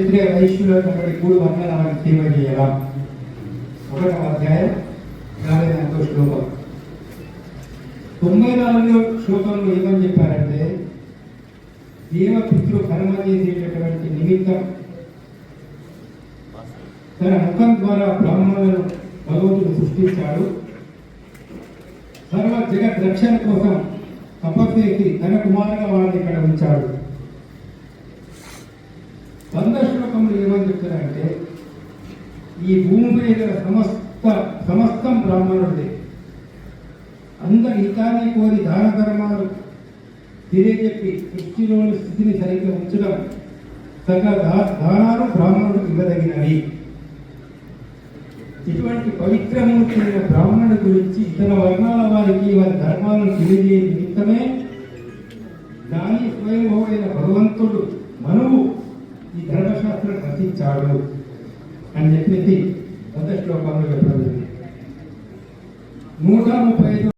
వైశ్యుల మూడు వర్ణాలను తీవ్ర చేయడం 1వ అధ్యాయం 54వ శ్లోకం. 94 శ్లోకంలో ఏమని చెప్పారంటే, దేవపితృ కర్మ చేసేటటువంటి నిమిత్తం తన ముఖం ద్వారా బ్రాహ్మణులను భగవంతుడు సృష్టించాడు. సర్వ జగత్ రక్షణ కోసం తపస్సు చేసి తన కుమారుగా వారిని ఇక్కడ ఉంచాడు. 100వ శ్లోకంలో ఏమని చెప్తారంటే, ఈ భూమిపై గల సమస్తం బ్రాహ్మణుడే. అందరి హితాన్ని కోరి దాన ధర్మాలు తెలియజెప్పి సృష్టిలోని స్థితిని సరిగ్గా ఉంచడం, సకల దానాలు బ్రాహ్మణుడికి ఇవ్వదగినవి. ఇటువంటి పవిత్రమూర్తి అయిన బ్రాహ్మణుడి గురించి ఇతర వర్ణాల వారికి వారి ధర్మాలను తెలియజేయ నిమిత్తమే జ్ఞాని స్వయంభవైన భగవంతుడు మనువు ఈ ధర్మశాస్త్రం రచించాడు అని చెప్పేసి 100వ శ్లోకంలో చెప్పడం జరిగింది. 135